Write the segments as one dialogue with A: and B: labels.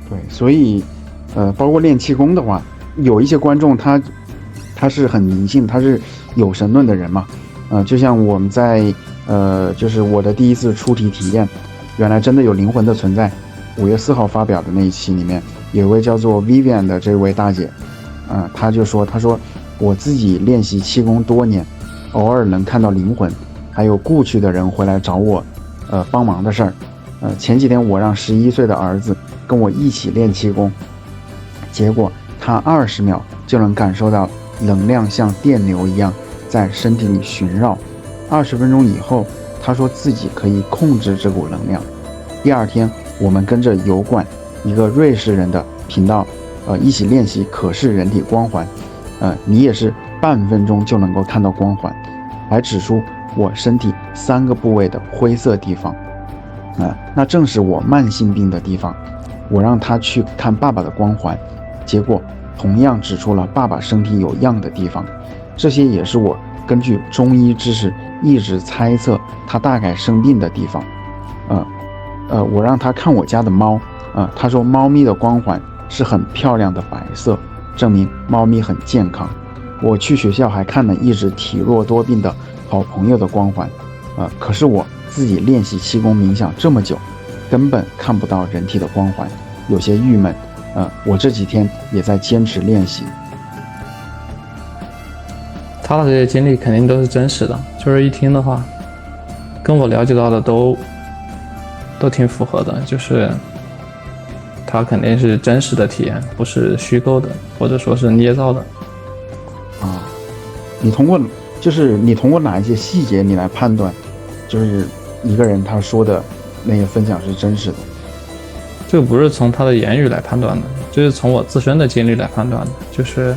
A: 对，所以包括练气功的话，有一些观众他是很迷信，他是有神论的人嘛，就像我们在就是我的第一次出题体验，原来真的有灵魂的存在。5月4号发表的那一期里面，有一位叫做 Vivian 的这位大姐，她就说，她说我自己练习气功多年，偶尔能看到灵魂，还有故去的人回来找我，帮忙的事儿。前几天我让11岁的儿子跟我一起练气功，结果他20秒就能感受到能量像电流一样在身体里巡绕。20分钟以后，他说自己可以控制这股能量。第二天，我们跟着油管一个瑞士人的频道，一起练习可视人体光环，你也是半分钟就能够看到光环，还指出我身体3个部位的灰色地方，那正是我慢性病的地方。我让他去看爸爸的光环，结果同样指出了爸爸身体有恙的地方。这些也是我根据中医知识一直猜测他大概生病的地方。我让他看我家的猫，他说猫咪的光环是很漂亮的白色，证明猫咪很健康。我去学校还看了一直体弱多病的好朋友的光环，可是我自己练习气功冥想这么久，根本看不到人体的光环，有些郁闷。我这几天也在坚持练习。
B: 他的这些经历肯定都是真实的，就是一听的话，跟我了解到的都挺符合的，就是他肯定是真实的体验，不是虚构的，或者说是捏造的。
A: 你通过哪一些细节你来判断，就是一个人他说的那些分享是真实的？
B: 这个不是从他的言语来判断的，就是从我自身的经历来判断的。就是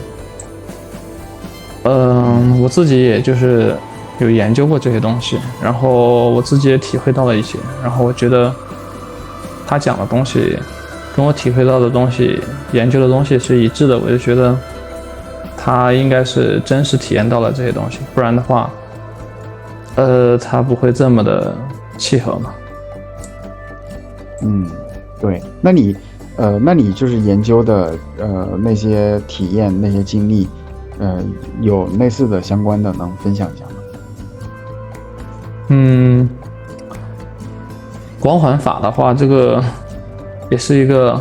B: 我自己也就是有研究过这些东西，然后我自己也体会到了一些，然后我觉得他讲的东西跟我体会到的东西、研究的东西是一致的，我就觉得他应该是真实体验到了这些东西，不然的话他不会这么的契合嘛。
A: 对，那你就是研究的那些体验、那些经历，有类似的相关的能分享一下吗？
B: 光环法的话，这个也是一个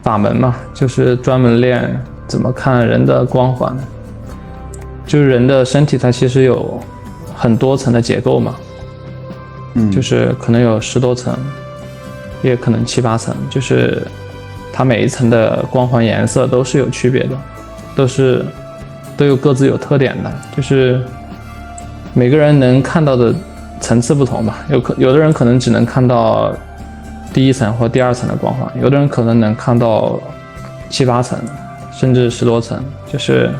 B: 法门嘛，就是专门练怎么看人的光环。就是人的身体它其实有很多层的结构嘛，就是可能有10多层，也可能7、8层，就是它每一层的光环颜色都是有区别的，都有各自有特点的，就是每个人能看到的层次不同吧，有的人可能只能看到第1层或第2层的光环，有的人可能能看到7、8层，甚至10多层，就是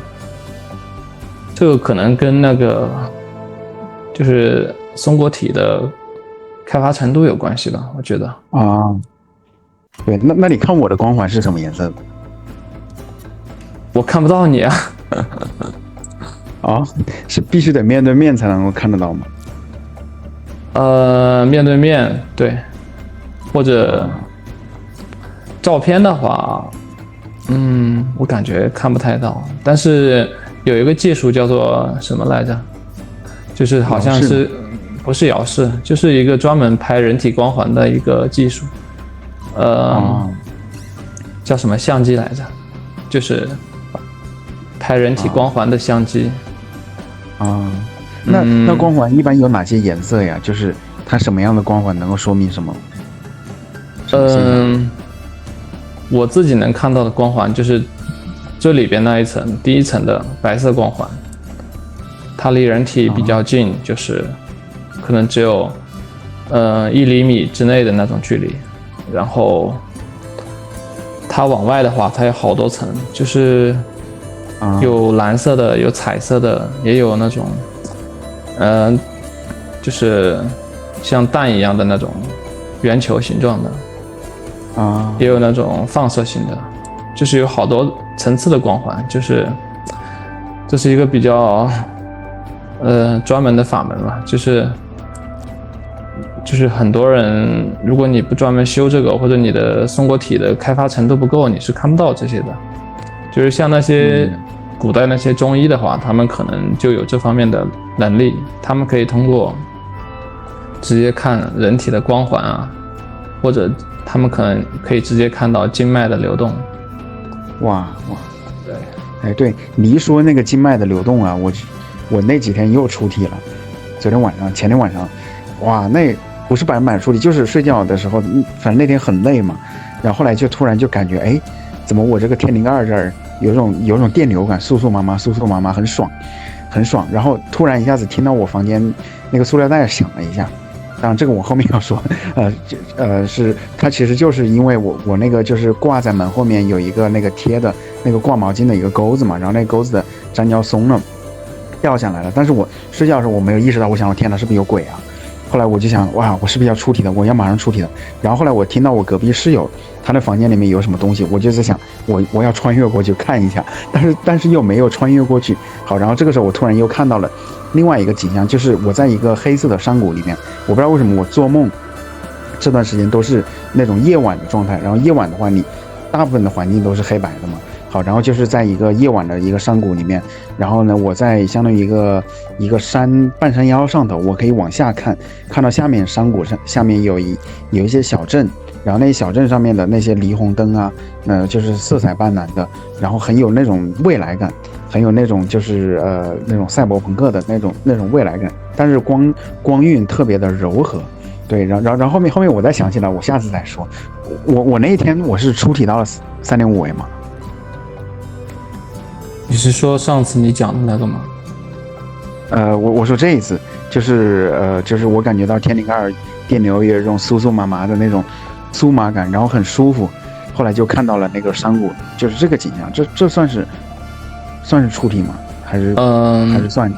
B: 这个可能跟那个就是松果体的开发程度有关系吧，我觉得。
A: 对，那你看我的光环是什么颜色的？
B: 我看不到你啊。
A: 是必须得面对面才能够看得到吗？
B: 面对面，对，或者照片的话，我感觉看不太到。但是有一个技术叫做什么来着？就是好像是不是遥视，就是一个专门拍人体光环的一个技术。叫什么相机来着？就是拍人体光环的相机。
A: 那光环一般有哪些颜色呀？就是它什么样的光环能够说明什么？
B: 我自己能看到的光环就是这里边那一层，第1层的白色光环，它离人体比较近，就是可能只有1厘米之内的那种距离。然后它往外的话，它有好多层，就是有蓝色的，有彩色的，也有那种就是像蛋一样的那种圆球形状的，也有那种放射性的，就是有好多层次的光环，就是这是一个比较专门的法门嘛，就是就是很多人，如果你不专门修这个，或者你的松果体的开发程度不够，你是看不到这些的。就是像那些古代那些中医的话，他们可能就有这方面的能力，他们可以通过直接看人体的光环啊，或者他们可能可以直接看到经脉的流动。
A: 哇，
B: 对，
A: 哎，对你一说那个经脉的流动啊，我那几天又出体了，前天晚上，哇，那不是百分百出体，就是睡觉的时候，反正那天很累嘛，然后后来就突然就感觉，哎，怎么我这个天灵盖这儿有种电流感，酥酥麻麻，很爽，然后突然一下子听到我房间那个塑料袋响了一下。当然这个我后面要说，是它其实就是因为我那个就是挂在门后面有一个那个贴的那个挂毛巾的一个钩子嘛，然后那个钩子的粘胶松了，掉下来了。但是我睡觉的时候我没有意识到，我想我天哪，是不是有鬼啊？后来我就想，哇，我是不是要出体的？我要马上出体的。然后后来我听到我隔壁室友他的房间里面有什么东西，我就在想，我要穿越过去看一下，但是又没有穿越过去。好，然后这个时候我突然又看到了另外一个景象，就是我在一个黑色的山谷里面，我不知道为什么我做梦这段时间都是那种夜晚的状态，然后夜晚的话你大部分的环境都是黑白的嘛。好，然后就是在一个夜晚的一个山谷里面，然后呢，我在相当于一个半山腰上头，我可以往下看到下面山谷上下面有一些小镇，然后那些小镇上面的那些霓虹灯啊，就是色彩斑斓的，然后很有那种未来感，很有那种就是那种赛博朋克的那种未来感，但是光晕特别的柔和。对，然后后面我再想起来，我下次再说。我那一天我是出体到了3.5维嘛。
B: 你是说上次你讲的那个吗？
A: 我说这一次就是我感觉到天灵盖电流有这种酥麻麻的那种酥麻感，然后很舒服。后来就看到了那个山谷，就是这个景象，这算是出体吗？还是算？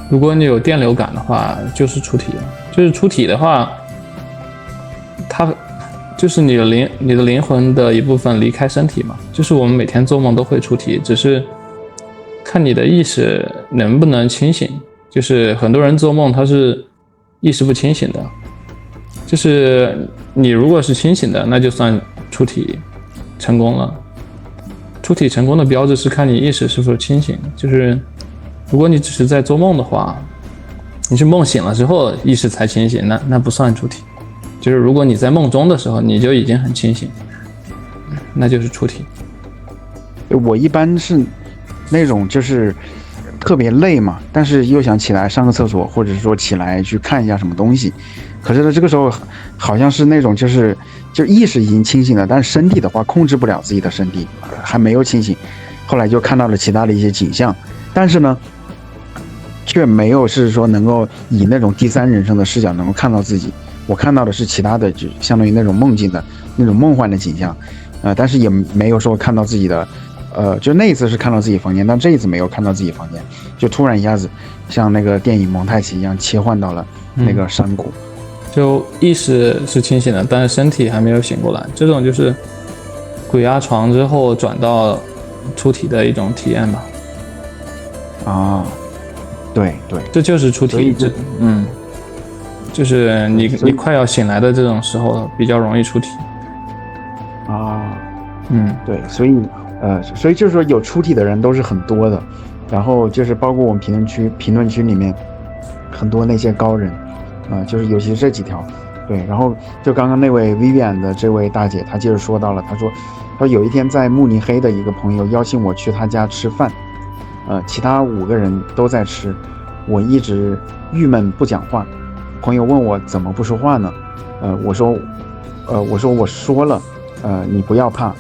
B: 如果你有电流感的话，就是出体了。就是出体的话，它就是你的灵魂的一部分离开身体嘛。就是我们每天做梦都会出体，只是看你的意识能不能清醒。就是很多人做梦他是意识不清醒的，就是你如果是清醒的，那就算出体成功了。出体成功的标志是看你意识是否清醒，就是如果你只是在做梦的话，你是梦醒了之后意识才清醒，那不算出体。就是如果你在梦中的时候你就已经很清醒，那就是出体。
A: 我一般是那种就是特别累嘛，但是又想起来上个厕所，或者是说起来去看一下什么东西。可是呢，这个时候好像是那种就意识已经清醒了，但是身体的话控制不了自己的身体，还没有清醒。后来就看到了其他的一些景象，但是呢，却没有是说能够以那种第三人称的视角能够看到自己。我看到的是其他的，就相当于那种梦境的那种梦幻的景象，但是也没有说看到自己的。就那一次是看到自己房间，但这一次没有看到自己房间，就突然一下子像那个电影蒙太奇一样切换到了那个山谷，
B: 就意识是清醒的，但是身体还没有醒过来。这种就是鬼压床之后转到出体的一种体验吧。
A: 啊，对，
B: 这就是出体。就是你快要醒来的这种时候比较容易出体。
A: 啊，对，所以就是说有出体的人都是很多的，然后就是包括我们评论区里面很多那些高人，就是尤其是这几条，对，然后就刚刚那位 Vivian 的这位大姐，她接着说到了，她说有一天在慕尼黑的一个朋友邀请我去他家吃饭，其他5个人都在吃，我一直郁闷不讲话，朋友问我怎么不说话呢？我说我说了，你不要怕。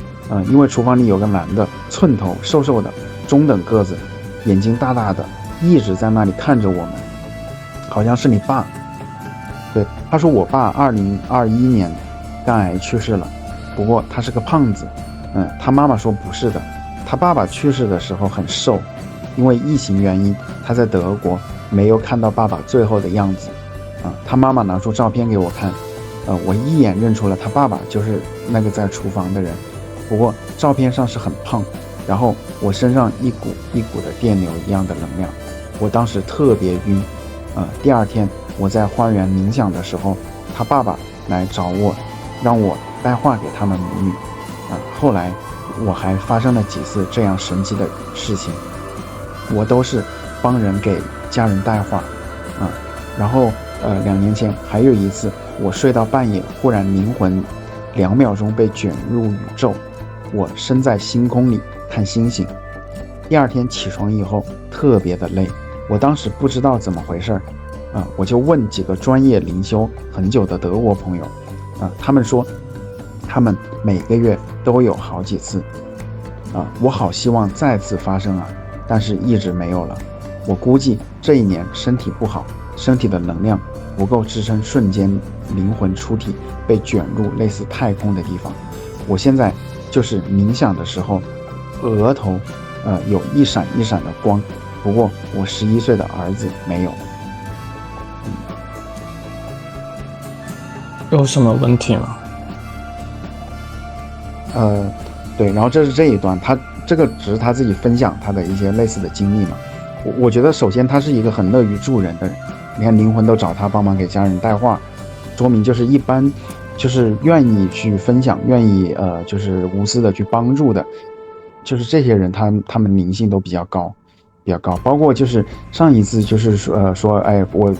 A: 因为厨房里有个男的，寸头瘦瘦的，中等个子，眼睛大大的，一直在那里看着我们，好像是你爸。对，他说我爸2021年肝癌去世了，不过他是个胖子。他妈妈说不是的，他爸爸去世的时候很瘦，因为疫情原因，他在德国没有看到爸爸最后的样子。他妈妈拿出照片给我看，我一眼认出了他爸爸就是那个在厨房的人。不过照片上是很胖，然后我身上一股一股的电流一样的能量，我当时特别晕。第二天我在花园冥想的时候，他爸爸来找我，让我带话给他们母女。后来我还发生了几次这样神奇的事情，我都是帮人给家人带话然后2年前还有一次，我睡到半夜，忽然灵魂2秒钟被卷入宇宙，我身在星空里看星星。第二天起床以后特别的累，我当时不知道怎么回事我就问几个专业灵修很久的德国朋友他们说他们每个月都有好几次我好希望再次发生但是一直没有了。我估计这一年身体不好，身体的能量不够支撑瞬间灵魂出体被卷入类似太空的地方。我现在就是冥想的时候额头有一闪一闪的光，不过我11岁的儿子没有。
B: 有什么问题吗？
A: 对，然后这是这一段，他这个只是他自己分享他的一些类似的经历嘛。我觉得首先他是一个很乐于助人的人，你看灵魂都找他帮忙给家人带话，说明就是一般就是愿意去分享，愿意就是无私的去帮助的，就是这些人他们灵性都比较高。包括就是上一次就是说我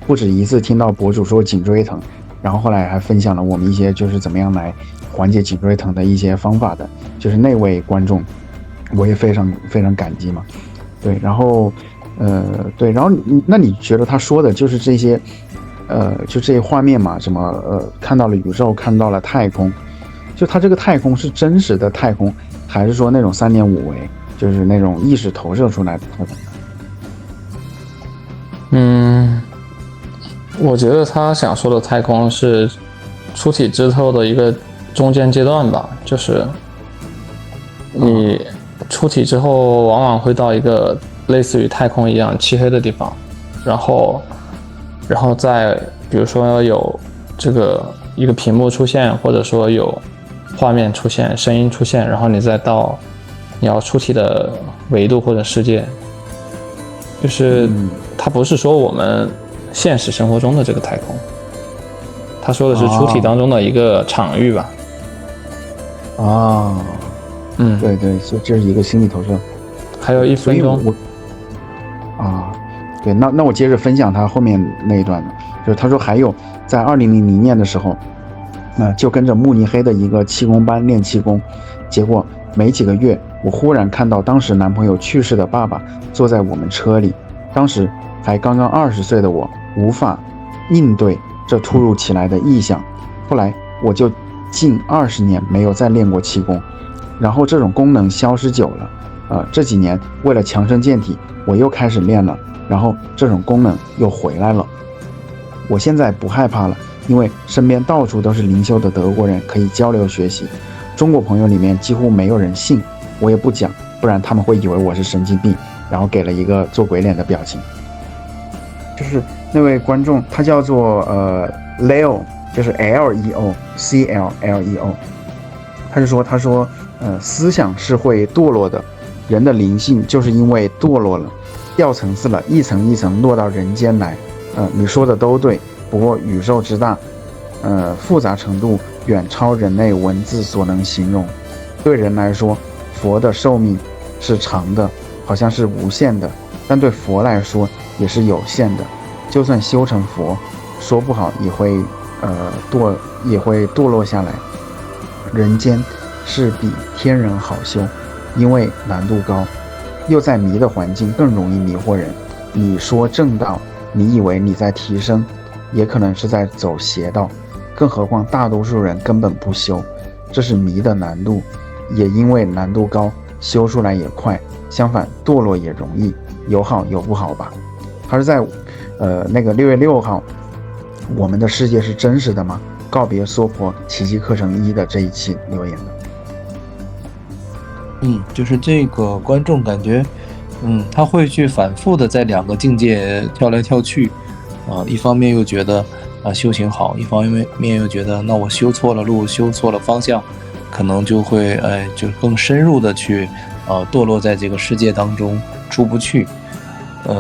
A: 不止一次听到博主说颈椎疼，然后后来还分享了我们一些就是怎么样来缓解颈椎疼的一些方法的，就是那位观众我也非常非常感激嘛。对，然后对，然后那你觉得他说的就是这些就这些画面嘛，什么看到了宇宙，看到了太空，就他这个太空是真实的太空，还是说那种3.5维，就是那种意识投射出来的太空？
B: 我觉得他想说的太空是出体之后的一个中间阶段吧，就是你出体之后往往会到一个类似于太空一样漆黑的地方，然后再比如说有这个一个屏幕出现，或者说有画面出现，声音出现，然后你再到你要出体的维度或者世界，就是它不是说我们现实生活中的这个太空，他说的是出体当中的一个场域吧。对对，所以这是一个心理投射。还有1分钟。
A: 对，那我接着分享他后面那一段，就是他说还有在2000年的时候，就跟着慕尼黑的一个气功班练气功，结果没几个月，我忽然看到当时男朋友去世的爸爸坐在我们车里，当时还刚刚20岁的我无法应对这突如其来的异象，后来我就近20年没有再练过气功，然后这种功能消失久了，这几年为了强身健体，我又开始练了，然后这种功能又回来了。我现在不害怕了，因为身边到处都是灵修的德国人，可以交流学习。中国朋友里面几乎没有人信，我也不讲，不然他们会以为我是神经病，然后给了一个做鬼脸的表情。就是那位观众，他叫做Leo， 就是 LEO CLLEO， 他说思想是会堕落的，人的灵性就是因为堕落了，掉层次了，一层一层落到人间来。你说的都对，不过宇宙之大，复杂程度远超人类文字所能形容。对人来说，佛的寿命是长的，好像是无限的，但对佛来说也是有限的。就算修成佛，说不好也会堕落下来。人间是比天人好修，因为难度高，又在迷的环境更容易迷惑人。你说正道，你以为你在提升，也可能是在走邪道，更何况大多数人根本不修，这是迷的难度，也因为难度高，修出来也快，相反堕落也容易，有好有不好吧。他是在那个6月6号，我们的世界是真实的吗？告别娑婆奇迹课程1的这一期留言的。
C: 就是这个观众感觉他会去反复的在2个境界跳来跳去一方面又觉得修行好，一方面又觉得那我修错了路，修错了方向，可能就会就更深入的去堕落在这个世界当中出不去。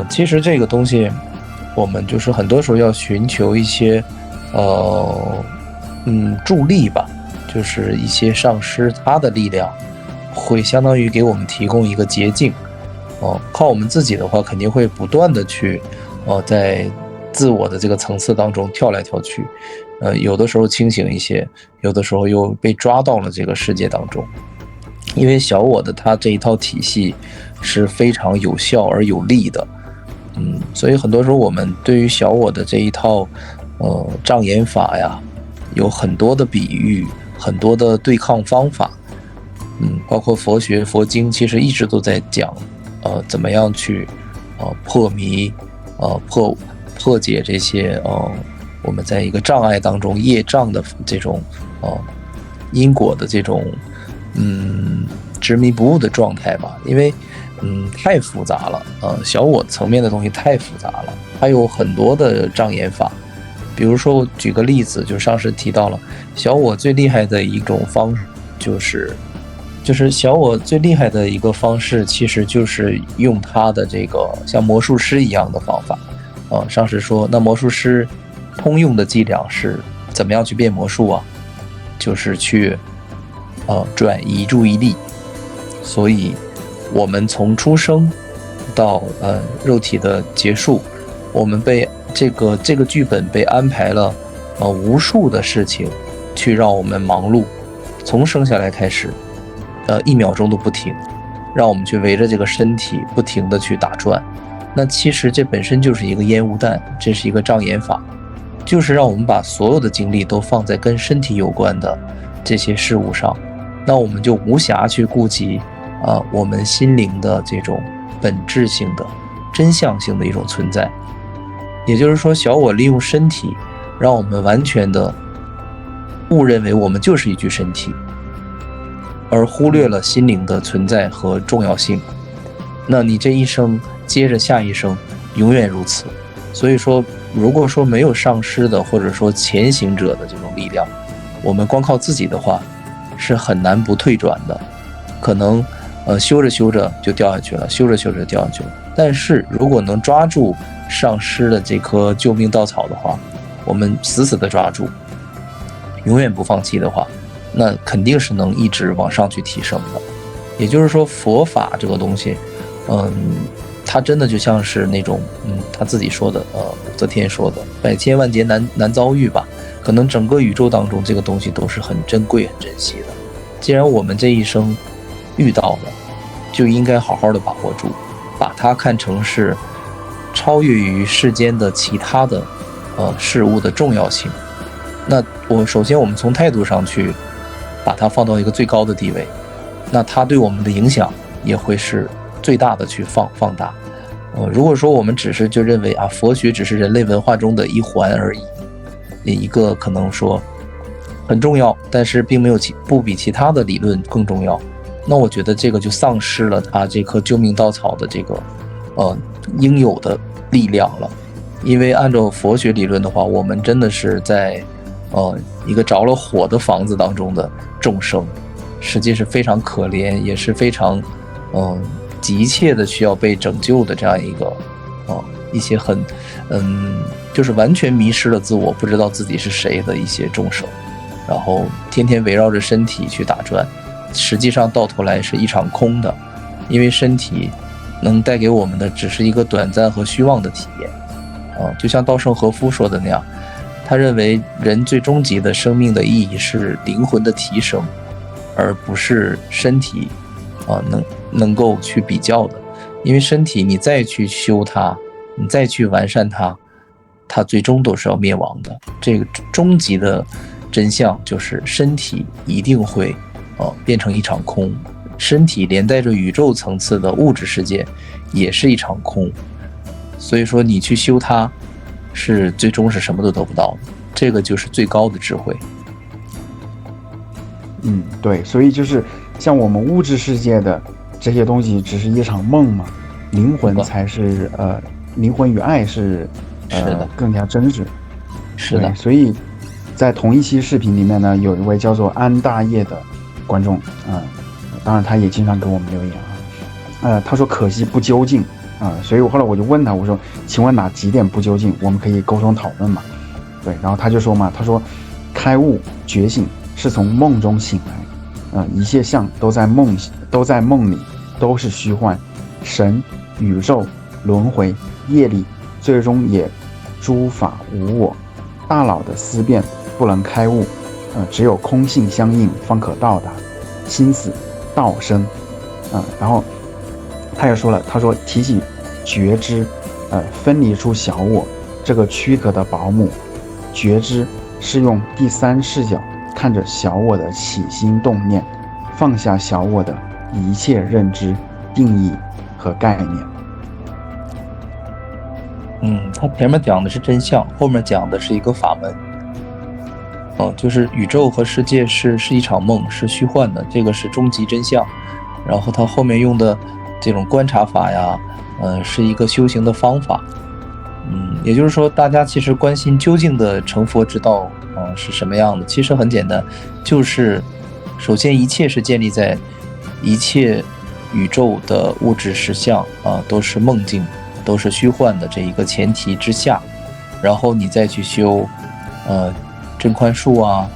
C: 其实这个东西我们就是很多时候要寻求一些助力吧，就是一些上师他的力量会相当于给我们提供一个捷径。靠我们自己的话肯定会不断的去在自我的这个层次当中跳来跳去，有的时候清醒一些，有的时候又被抓到了这个世界当中。因为小我的它这一套体系是非常有效而有力的，所以很多时候我们对于小我的这一套障眼法呀，有很多的比喻，很多的对抗方法，包括佛学佛经其实一直都在讲怎么样去破迷，破解这些我们在一个障碍当中业障的这种因果的这种执迷不悟的状态吧。因为太复杂了，小我层面的东西太复杂了，还有很多的障眼法。比如说我举个例子，就上次提到了小我最厉害的一种方式，就是小我最厉害的一个方式，其实就是用他的这个像魔术师一样的方法。上次说那魔术师通用的伎俩是怎么样去变魔术啊？就是去转移注意力。所以我们从出生到肉体的结束，我们被这个剧本被安排了无数的事情去让我们忙碌，从生下来开始1秒钟都不停，让我们去围着这个身体不停的去打转。那其实这本身就是一个烟雾弹，这是一个障眼法，就是让我们把所有的精力都放在跟身体有关的这些事物上，那我们就无暇去顾及我们心灵的这种本质性的真相性的一种存在。也就是说，小我利用身体让我们完全的误认为我们就是一具身体，而忽略了心灵的存在和重要性。那你这一生接着下一生永远如此。所以说如果说没有上师的或者说前行者的这种力量，我们光靠自己的话是很难不退转的，可能修着修着就掉下去了，修着修着就掉下去了。但是如果能抓住上师的这颗救命稻草的话，我们死死的抓住，永远不放弃的话，那肯定是能一直往上去提升的。也就是说，佛法这个东西它真的就像是那种他自己说的武则天说的百千万劫难遭遇吧。可能整个宇宙当中这个东西都是很珍贵很珍惜的，既然我们这一生遇到了，就应该好好的把握住，把它看成是超越于世间的其他的事物的重要性。那首先我们从态度上去把它放到一个最高的地位，那它对我们的影响也会是最大的去放大。如果说我们只是就认为佛学只是人类文化中的一环而已，一个可能说很重要，但是并没有不比其他的理论更重要，那我觉得这个就丧失了它这颗救命稻草的这个应有的力量了。因为按照佛学理论的话，我们真的是在一个着了火的房子当中的众生，实际是非常可怜，也是非常急切的需要被拯救的这样一个一些很就是完全迷失了自我，不知道自己是谁的一些众生，然后天天围绕着身体去打转，实际上到头来是一场空的。因为身体能带给我们的只是一个短暂和虚妄的体验就像稻盛和夫说的那样，他认为人最终极的生命的意义是灵魂的提升，而不是身体能够去比较的。因为身体你再去修它，你再去完善它，它最终都是要灭亡的。这个终极的真相就是身体一定会变成一场空，身体连带着宇宙层次的物质世界也是一场空。所以说你去修它，是最终是什么都得不到的，这个就是最高的智慧。
A: 对，所以就是像我们物质世界的这些东西只是一场梦嘛，灵魂才是灵魂与爱是更加真实。
C: 是的。
A: 所以在同一期视频里面呢，有一位叫做安大业的观众当然他也经常给我们留言他说可惜不究竟，所以我后来我就问他，我说，请问哪几点不究竟？我们可以沟通讨论嘛？对，然后他就说嘛，他说，开悟觉醒是从梦中醒来，一切相都在梦里，都是虚幻，神、宇宙、轮回、业力，最终也诸法无我。大脑的思辨不能开悟，只有空性相应方可到达。心死，道生。然后他也说了，他说提起觉知，分离出小我这个躯壳的保姆，觉知是用第三视角看着小我的起心动念，放下小我的一切认知、定义和概念。
C: 他前面讲的是真相，后面讲的是一个法门。就是宇宙和世界是一场梦，是虚幻的，这个是终极真相。然后他后面用的这种观察法呀，是一个修行的方法。也就是说，大家其实关心究竟的成佛之道，是什么样的？其实很简单，就是首先一切是建立在一切宇宙的物质实相都是梦境，都是虚幻的这一个前提之下，然后你再去修真宽恕啊，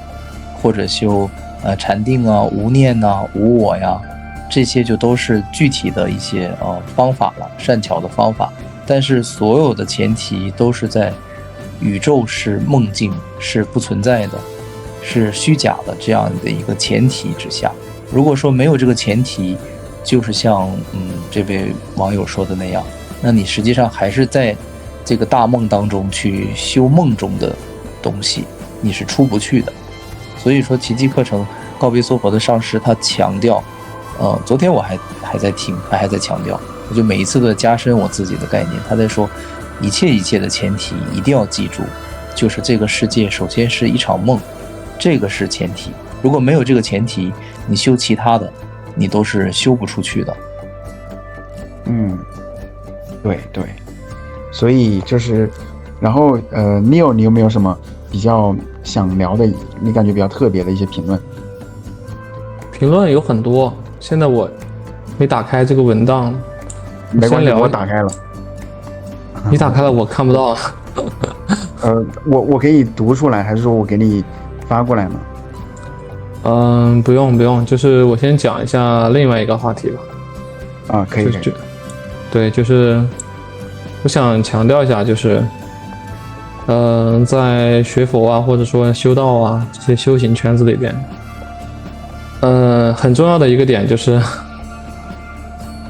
C: 或者修禅定啊、无念啊、无我呀，这些就都是具体的一些方法了，善巧的方法。但是所有的前提都是在宇宙是梦境，是不存在的，是虚假的这样的一个前提之下。如果说没有这个前提，就是像这位网友说的那样，那你实际上还是在这个大梦当中去修梦中的东西，你是出不去的。所以说奇迹课程告别娑婆的上师他强调，昨天我还在听，还在强调，我就每一次都在加深我自己的概念。他在说一切的前提一定要记住，就是这个世界首先是一场梦，这个是前提。如果没有这个前提，你修其他的你都是修不出去的。
A: 对，所以就是，然后Neil， 你有没有什么比较想聊的，你感觉比较特别的一些评论？
B: 评论有很多，现在我没打开这个文档。
A: 没关系，我打开了。
B: 你打开了，我看不到。
A: 我可以读出来，还是说我给你发过来呢？
B: 不用，就是我先讲一下另外一个话题吧。
A: 可以。
B: 对，就是我想强调一下，就是在学佛啊，或者说修道啊这些修行圈子里边，很重要的一个点就是，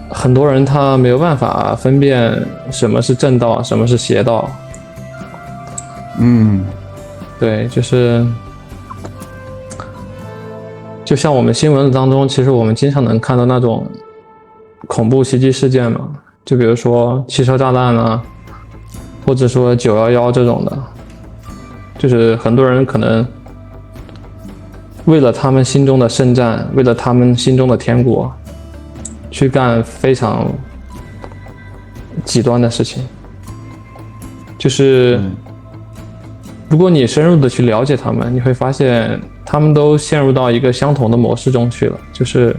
B: 很多人他没有办法分辨什么是正道，什么是邪道。对，就像我们新闻当中，其实我们经常能看到那种恐怖袭击事件嘛，就比如说汽车炸弹啊，或者说911这种的，就是很多人可能为了他们心中的圣战，为了他们心中的天国，去干非常极端的事情。就是如果你深入的去了解他们，你会发现他们都陷入到一个相同的模式中去了，就是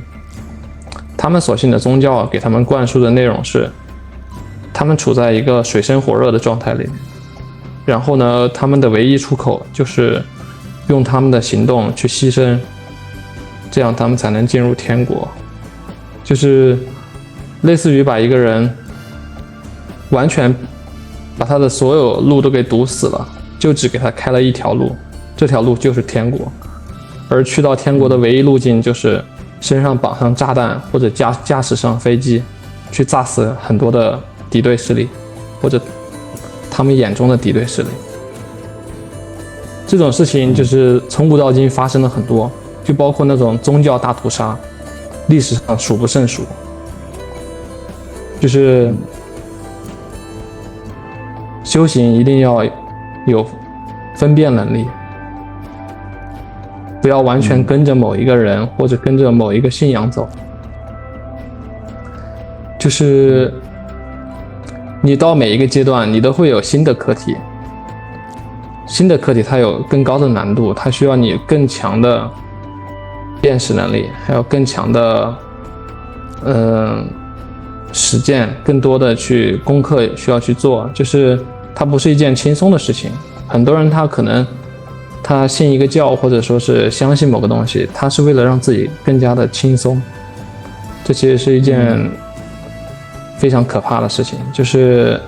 B: 他们所信的宗教给他们灌输的内容是，他们处在一个水深火热的状态里面，然后呢，他们的唯一出口就是用他们的行动去牺牲，这样他们才能进入天国。就是类似于把一个人完全把他的所有路都给堵死了，就只给他开了一条路，这条路就是天国。而去到天国的唯一路径就是身上绑上炸弹，或者驾驶上飞机去炸死很多的敌对势力，或者他们眼中的敌对势力。这种事情就是从古到今发生了很多，就包括那种宗教大屠杀，历史上数不胜数。就是修行一定要有分辨能力，不要完全跟着某一个人或者跟着某一个信仰走。就是你到每一个阶段，你都会有新的课题，新的课题它有更高的难度，它需要你更强的辨识能力，还有更强的实践，更多的去功课需要去做，就是它不是一件轻松的事情。很多人他可能他信一个教，或者说是相信某个东西，他是为了让自己更加的轻松，这其实是一件非常可怕的事情，就是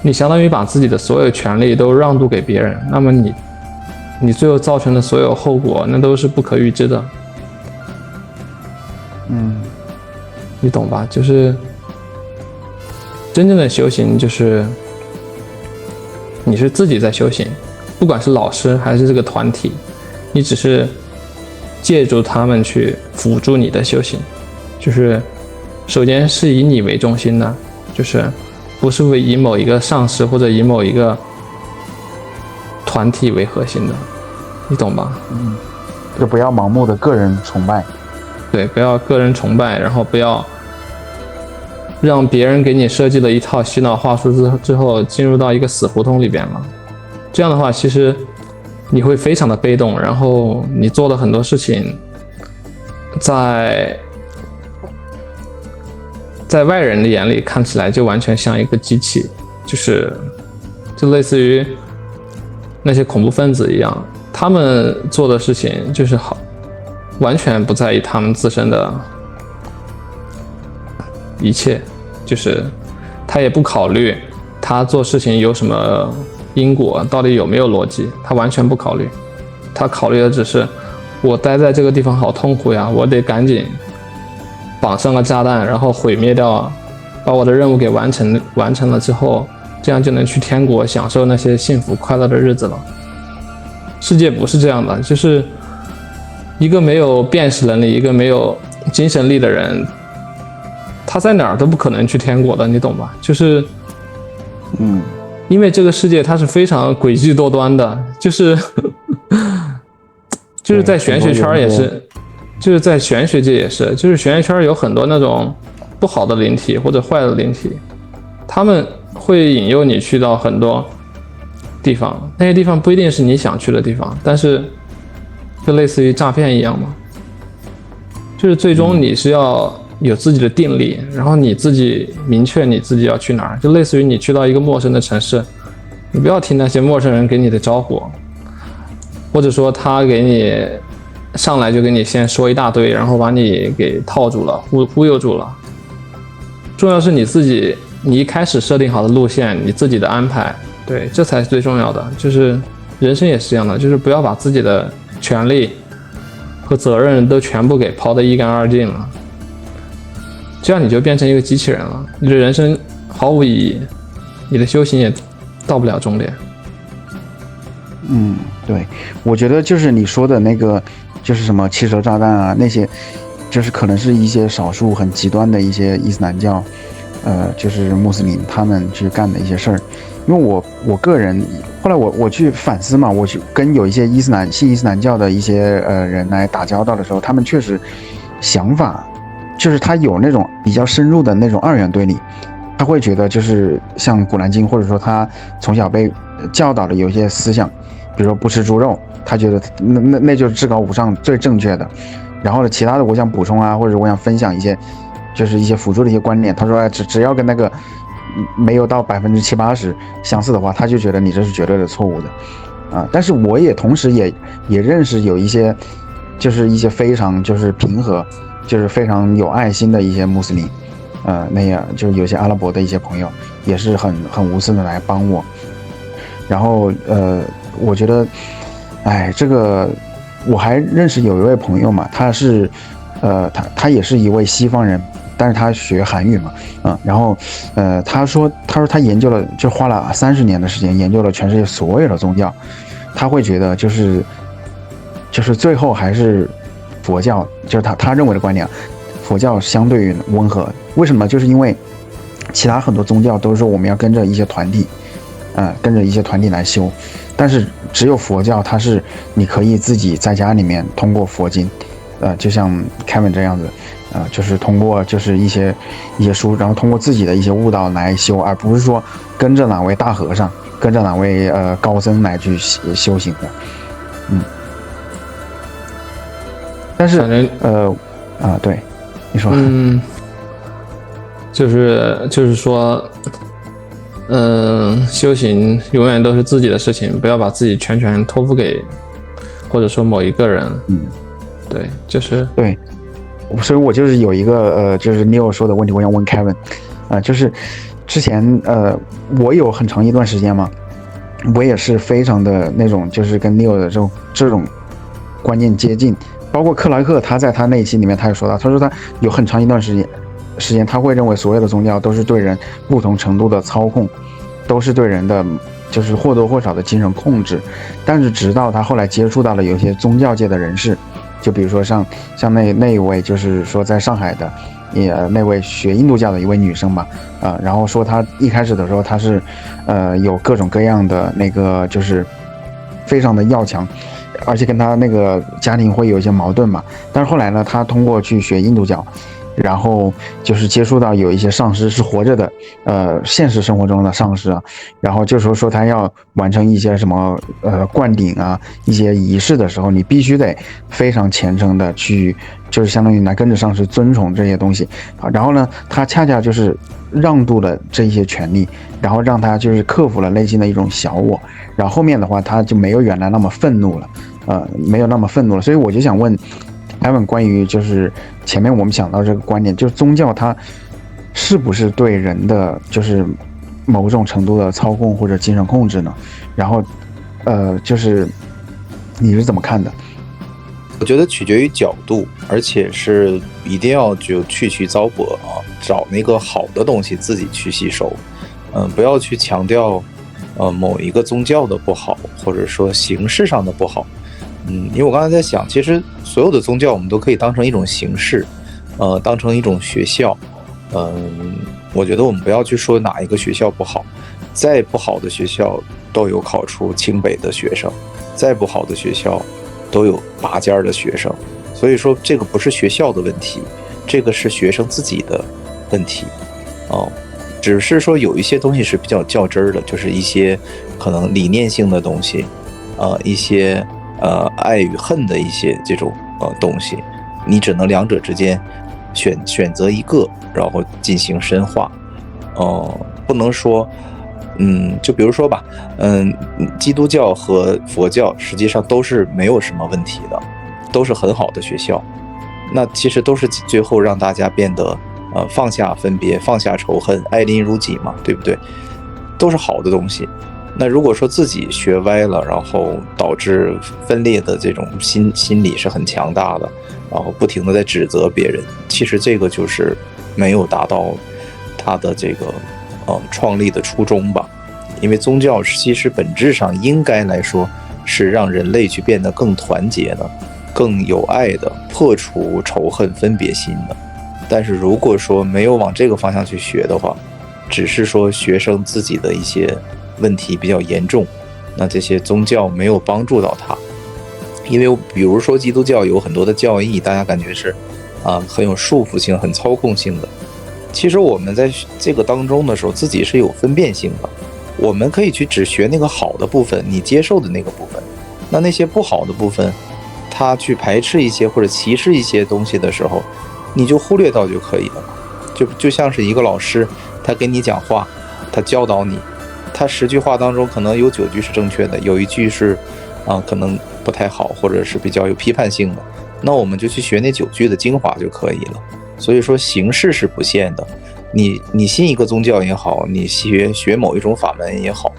B: 你相当于把自己的所有权利都让渡给别人，那么你最后造成的所有后果，那都是不可预知的。你懂吧？就是真正的修行，就是你是自己在修行，不管是老师还是这个团体，你只是借助他们去辅助你的修行。就是首先是以你为中心的，就是不是以某一个上师或者以某一个团体为核心的，你懂吧？
A: 就不要盲目的个人崇拜。
B: 对，不要个人崇拜，然后不要让别人给你设计了一套洗脑话术之后进入到一个死胡同里边嘛。这样的话，其实你会非常的被动，然后你做的很多事情，在外人的眼里看起来就完全像一个机器，就类似于那些恐怖分子一样，他们做的事情就是完全不在意他们自身的一切，就是他也不考虑他做事情有什么因果，到底有没有逻辑，他完全不考虑，他考虑的只是我待在这个地方好痛苦呀，我得赶紧绑上个炸弹，然后毁灭掉，把我的任务给完成了之后，这样就能去天国享受那些幸福快乐的日子了。世界不是这样的，就是一个没有辨识能力，一个没有精神力的人，他在哪儿都不可能去天国的，你懂吧？就是因为这个世界它是非常诡计多端的，就是在玄学圈也是，就是在玄学界也是，就是玄学圈有很多那种不好的灵体或者坏的灵体，他们会引诱你去到很多地方，那些地方不一定是你想去的地方，但是就类似于诈骗一样嘛，就是最终你是要有自己的定力，然后你自己明确你自己要去哪儿，就类似于你去到一个陌生的城市，你不要听那些陌生人给你的招呼，或者说他给你上来就给你先说一大堆，然后把你给套住了，忽悠住了。重要是你自己，你一开始设定好的路线，你自己的安排，对，这才是最重要的。就是人生也是这样的，就是不要把自己的权利和责任都全部给抛得一干二净了，这样你就变成一个机器人了，你的人生毫无意义，你的修行也到不了终点。
A: 对，我觉得就是你说的那个，就是什么汽车炸弹啊，那些，就是可能是一些少数很极端的一些伊斯兰教，就是穆斯林他们去干的一些事儿。因为我个人后来我去反思嘛，我去跟有一些信伊斯兰教的一些人来打交道的时候，他们确实想法就是他有那种比较深入的那种二元对立，他会觉得就是像古兰经，或者说他从小被教导的有一些思想，比如说不吃猪肉，他觉得那就是至高无上最正确的。然后呢，其他的我想补充啊，或者我想分享一些就是一些辅助的一些观点。他说只要跟那个没有到70-80%相似的话，他就觉得你这是绝对的错误的啊。但是我也同时也认识有一些就是一些非常就是平和，就是非常有爱心的一些穆斯林，那样就是有些阿拉伯的一些朋友也是很无私的来帮我。然后我觉得，这个我还认识有一位朋友嘛，他是他也是一位西方人，但是他学韩语嘛，然后他说他研究了，就花了30年的时间研究了全世界所有的宗教，他会觉得就是最后还是佛教，就是他认为的观点，佛教相对于温和。为什么？就是因为其他很多宗教都是说我们要跟着一些团体，跟着一些团体来修，但是只有佛教，它是你可以自己在家里面通过佛经，就像 Kevin 这样子，就是通过就是一些书，然后通过自己的一些悟道来修，而不是说跟着哪位大和尚，跟着哪位高僧来去修行的，但是对，你说？
B: 就是说，修行永远都是自己的事情，不要把自己全权托付给，或者说某一个人。对，就是
A: 对，所以我就是有一个就是 Neil 说的问题，我想问 Kevin，就是之前我有很长一段时间嘛，我也是非常的那种，就是跟 Neil 的这种观念接近，包括克莱克他在他那一期里面他也说到，他说他有很长一段时间他会认为所有的宗教都是对人不同程度的操控，都是对人的就是或多或少的精神控制，但是直到他后来接触到了有些宗教界的人士，就比如说像那一位就是说在上海的那位学印度教的一位女生吧，然后说她一开始的时候她是有各种各样的那个就是非常的要强，而且跟她那个家庭会有一些矛盾嘛，但是后来呢她通过去学印度教，然后就是接触到有一些上师是活着的，现实生活中的上师啊，然后就说他要完成一些什么灌顶啊一些仪式的时候，你必须得非常虔诚的去，就是相当于来跟着上师遵从这些东西啊。然后呢，他恰恰就是让渡了这些权利，然后让他就是克服了内心的一种小我，然后后面的话他就没有原来那么愤怒了，没有那么愤怒了。所以我就想问Kevin关于就是前面我们讲到这个观点，就是宗教它是不是对人的就是某种程度的操控或者精神控制呢？然后就是你是怎么看的？
D: 我觉得取决于角度，而且是一定要就去糟粕啊，找那个好的东西自己去吸收，不要去强调某一个宗教的不好，或者说形式上的不好。因为我刚才在想，其实所有的宗教我们都可以当成一种形式，当成一种学校。我觉得我们不要去说哪一个学校不好，再不好的学校都有考出清北的学生，再不好的学校都有拔尖的学生。所以说这个不是学校的问题，这个是学生自己的问题。只是说有一些东西是比较较真儿的，就是一些可能理念性的东西，一些爱与恨的一些这种东西，你只能两者之间选择一个，然后进行深化。不能说就比如说吧，基督教和佛教实际上都是没有什么问题的，都是很好的学校，那其实都是最后让大家变得放下分别，放下仇恨，爱邻如己嘛，对不对？都是好的东西。那如果说自己学歪了，然后导致分裂的这种心理是很强大的，然后不停的在指责别人，其实这个就是没有达到他的这个创立的初衷吧。因为宗教其实本质上应该来说是让人类去变得更团结的，更有爱的，破除仇恨分别心的。但是如果说没有往这个方向去学的话，只是说学生自己的一些问题比较严重，那这些宗教没有帮助到他。因为比如说基督教有很多的教义，大家感觉是很有束缚性，很操控性的。其实我们在这个当中的时候，自己是有分辨性的。我们可以去只学那个好的部分，你接受的那个部分。那些不好的部分，他去排斥一些或者歧视一些东西的时候，你就忽略到就可以了。就像是一个老师，他给你讲话，他教导你，他10句话当中可能有9句是正确的，有1句是可能不太好，或者是比较有批判性的，那我们就去学那9句的精华就可以了。所以说形式是不限的，你信一个宗教也好，你学某一种法门也好，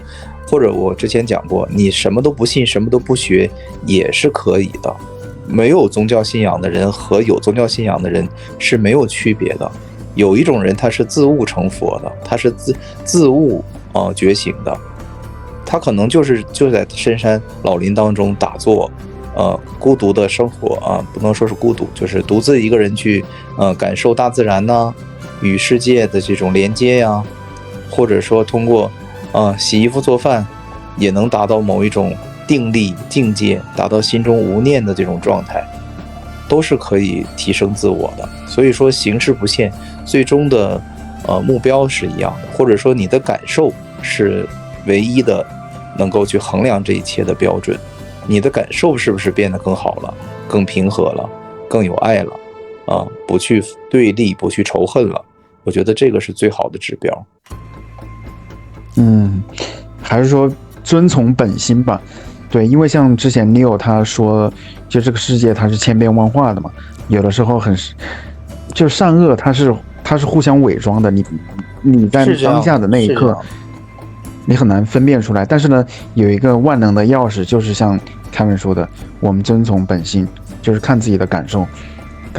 D: 或者我之前讲过，你什么都不信，什么都不学也是可以的。没有宗教信仰的人和有宗教信仰的人是没有区别的。有一种人他是自悟成佛的，他是自悟觉醒的，他可能就在深山老林当中打坐，孤独的生活不能说是孤独，就是独自一个人去感受大自然呐，与世界的这种连接呀，或者说通过洗衣服做饭也能达到某一种定力境界，达到心中无念的这种状态，都是可以提升自我的。所以说形式不限，最终的目标是一样的，或者说你的感受是唯一的能够去衡量这一切的标准。你的感受是不是变得更好了，更平和了，更有爱了，不去对立，不去仇恨了。我觉得这个是最好的指标。
A: 还是说遵从本心吧。对，因为像之前 Neo 他说，就这个世界它是千变万化的嘛，有的时候就善恶它是互相伪装的，你在当下的那一刻，你很难分辨出来。但是呢，有一个万能的钥匙，就是像凯文说的，我们遵从本心，就是看自己的感受，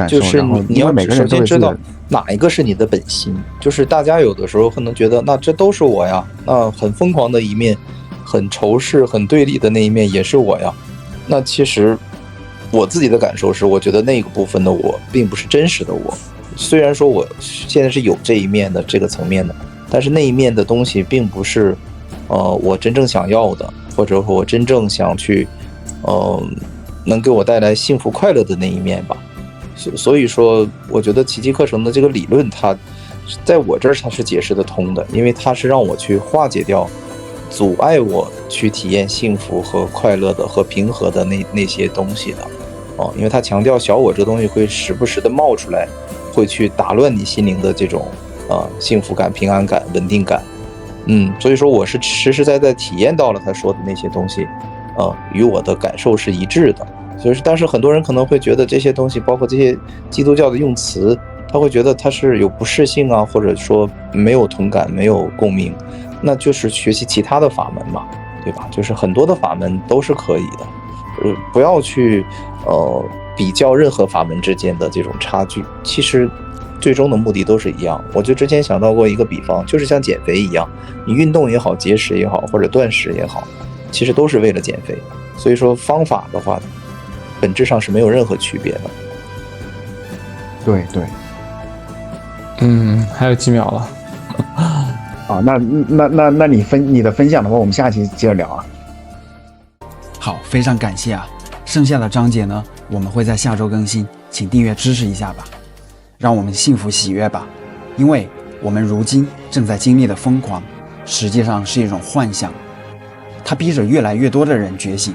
D: 就是你要首先知道哪一个是你的本心。就是大家有的时候可能觉得，那这都是我呀，那很疯狂的一面，很仇视、很对立的那一面也是我呀。那其实我自己的感受是，我觉得那个部分的我并不是真实的我。虽然说我现在是有这一面的这个层面的，但是那一面的东西并不是我真正想要的，或者我真正想去能给我带来幸福快乐的那一面吧。所以说我觉得奇迹课程的这个理论，它在我这儿它是解释得通的，因为它是让我去化解掉阻碍我去体验幸福和快乐的和平和的那些东西的因为它强调小我这东西会时不时的冒出来，会去打乱你心灵的这种幸福感、平安感、稳定感。所以说我是实实在在体验到了他说的那些东西，与我的感受是一致的。所以但是很多人可能会觉得这些东西，包括这些基督教的用词，他会觉得它是有不适性啊，或者说没有同感、没有共鸣，那就是学习其他的法门嘛，对吧？就是很多的法门都是可以的，不要去比较任何法门之间的这种差距，其实最终的目的都是一样。我就之前想到过一个比方，就是像减肥一样，你运动也好，节食也好，或者断食也好，其实都是为了减肥。所以说方法的话，本质上是没有任何区别的。
A: 对，
B: 还有几秒了。
A: 那你的分享的话，我们下期接着聊啊。
E: 好，非常感谢啊！剩下的章节呢，我们会在下周更新，请订阅支持一下吧，让我们幸福喜悦吧。因为我们如今正在经历的疯狂，实际上是一种幻象，它逼着越来越多的人觉醒。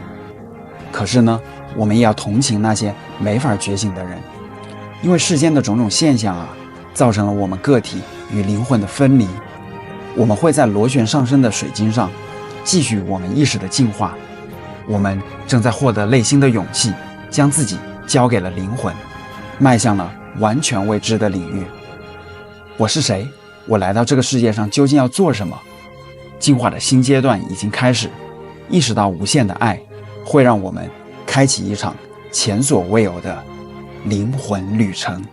E: 可是呢，我们也要同情那些没法觉醒的人，因为世间的种种现象啊，造成了我们个体与灵魂的分离。我们会在螺旋上升的水晶上继续我们意识的进化。我们正在获得内心的勇气，将自己交给了灵魂，迈向了完全未知的领域。我是谁？我来到这个世界上究竟要做什么？进化的新阶段已经开始，意识到无限的爱会让我们开启一场前所未有的灵魂旅程。